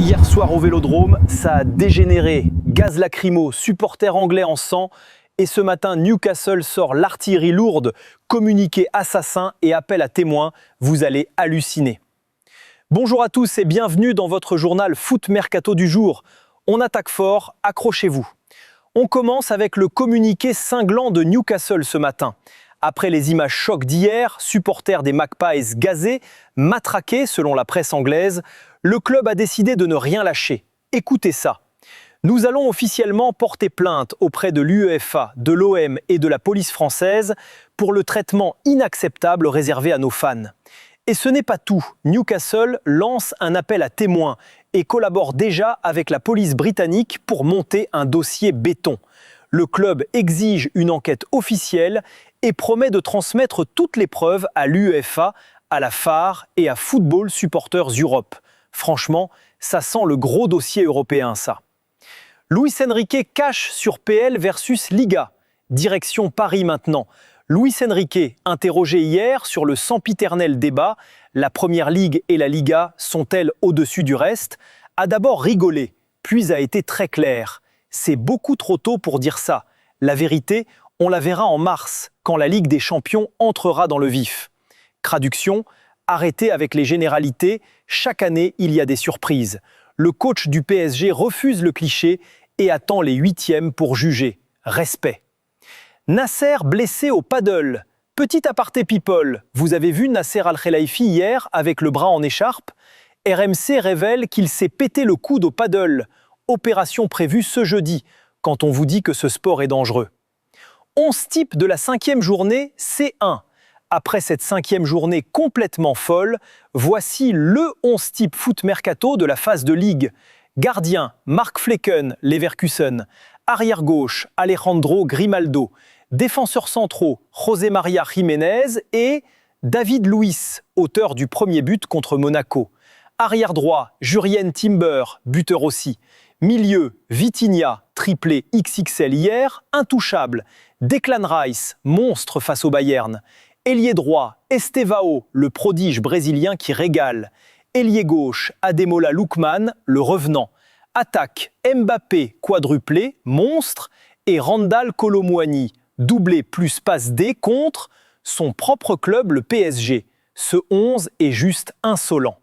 Hier soir au Vélodrome, ça a dégénéré. Gaz lacrymo, supporters anglais en sang. Et ce matin, Newcastle sort l'artillerie lourde, communiqué assassin et appel à témoins. Vous allez halluciner. Bonjour à tous et bienvenue dans votre journal Foot Mercato du jour. On attaque fort, accrochez-vous. On commence avec le communiqué cinglant de Newcastle ce matin. Après les images chocs d'hier, supporters des Magpies gazés, matraqués selon la presse anglaise, le club a décidé de ne rien lâcher. Écoutez ça. Nous allons officiellement porter plainte auprès de l'UEFA, de l'OM et de la police française pour le traitement inacceptable réservé à nos fans. Et ce n'est pas tout. Newcastle lance un appel à témoins et collabore déjà avec la police britannique pour monter un dossier béton. Le club exige une enquête officielle et promet de transmettre toutes les preuves à l'UEFA, à la FAR et à Football Supporters Europe. Franchement, ça sent le gros dossier européen, ça. Luis Enrique cache sur PL versus Liga. Direction Paris maintenant. Luis Enrique, interrogé hier sur le sempiternel débat « La Première Ligue et la Liga sont-elles au-dessus du reste ?», a d'abord rigolé, puis a été très clair. C'est beaucoup trop tôt pour dire ça. La vérité, on la verra en mars, quand la Ligue des Champions entrera dans le vif. Traduction, arrêtez avec les généralités, chaque année il y a des surprises. Le coach du PSG refuse le cliché et attend les huitièmes pour juger. Respect. Nasser blessé au paddle. Petit aparté people, vous avez vu Nasser Al-Khelaifi hier avec le bras en écharpe ? RMC révèle qu'il s'est pété le coude au paddle. Opération prévue ce jeudi, quand on vous dit que ce sport est dangereux. 11 types de la 5e journée C1. Après cette 5e journée complètement folle, voici le 11 type foot mercato de la phase de ligue. Gardien, Mark Flecken, Leverkusen. Arrière gauche, Alejandro Grimaldo. Défenseurs centraux, José María Jiménez et David Luiz, auteur du premier but contre Monaco. Arrière droit, Jurien Timber, buteur aussi. Milieu, Vitinha, triplé XXL hier, intouchable. Declan Rice, monstre face au Bayern. Ailier droit, Estevao, le prodige brésilien qui régale. Ailier gauche, Ademola Lookman, le revenant. Attaque, Mbappé, quadruplé, monstre. Et Randal Kolo Muani, doublé plus passe D contre son propre club, le PSG. Ce 11 est juste insolent.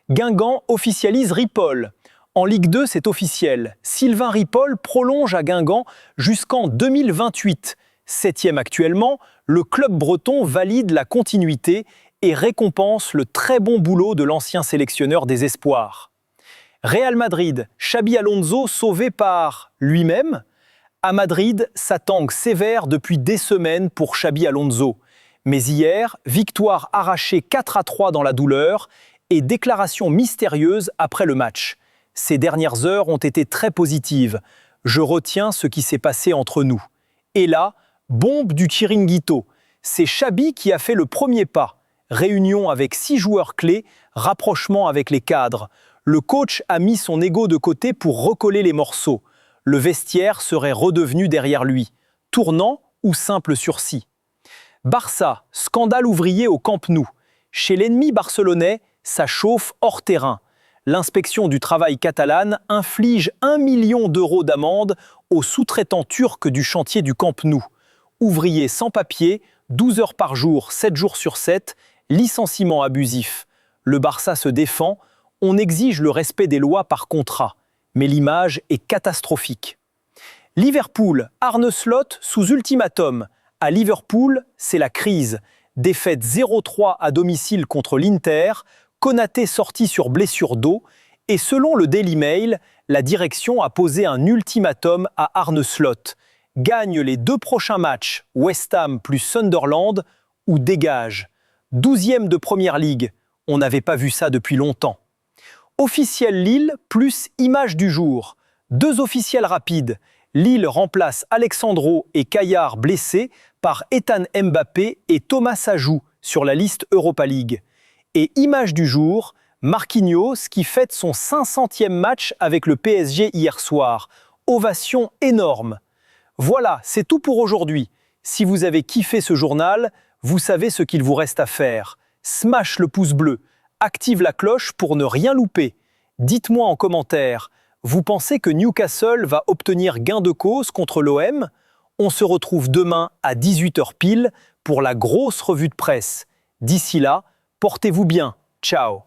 Guingamp officialise Ripoll. En Ligue 2, c'est officiel. Sylvain Ripoll prolonge à Guingamp jusqu'en 2028. 7e actuellement, le club breton valide la continuité et récompense le très bon boulot de l'ancien sélectionneur des espoirs. Real Madrid, Xabi Alonso sauvé par lui-même. À Madrid, ça tangue sévère depuis des semaines pour Xabi Alonso. Mais hier, victoire arrachée 4-3 dans la douleur et déclaration mystérieuse après le match. Ces dernières heures ont été très positives. Je retiens ce qui s'est passé entre nous. Et là, bombe du Chiringuito. C'est Xabi qui a fait le premier pas. Réunion avec 6 joueurs clés, rapprochement avec les cadres. Le coach a mis son ego de côté pour recoller les morceaux. Le vestiaire serait redevenu derrière lui. Tournant ou simple sursis. Barça, scandale ouvrier au Camp Nou. Chez l'ennemi barcelonais, ça chauffe hors terrain. L'inspection du travail catalane inflige 1 million d'euros d'amende aux sous-traitants turcs du chantier du Camp Nou. Ouvriers sans papier, 12 heures par jour, 7 jours sur 7, licenciement abusif. Le Barça se défend, on exige le respect des lois par contrat. Mais l'image est catastrophique. Liverpool, Arne Slot sous ultimatum. À Liverpool, c'est la crise. Défaite 0-3 à domicile contre l'Inter, Konaté sorti sur blessure d'eau, et selon le Daily Mail, la direction a posé un ultimatum à Arne Slot. Gagne les 2 prochains matchs, West Ham plus Sunderland, ou dégage. 12e de Première Ligue, on n'avait pas vu ça depuis longtemps. Officiel Lille plus image du jour. 2 officiels rapides. Lille remplace Alexandro et Caillard blessés par Ethan Mbappé et Thomas Sajou sur la liste Europa League. Et image du jour, Marquinhos qui fête son 500e match avec le PSG hier soir. Ovation énorme. Voilà, c'est tout pour aujourd'hui. Si vous avez kiffé ce journal, vous savez ce qu'il vous reste à faire. Smash le pouce bleu, active la cloche pour ne rien louper. Dites-moi en commentaire, vous pensez que Newcastle va obtenir gain de cause contre l'OM? On se retrouve demain à 18 h pile pour la grosse revue de presse. D'ici là, portez-vous bien. Ciao.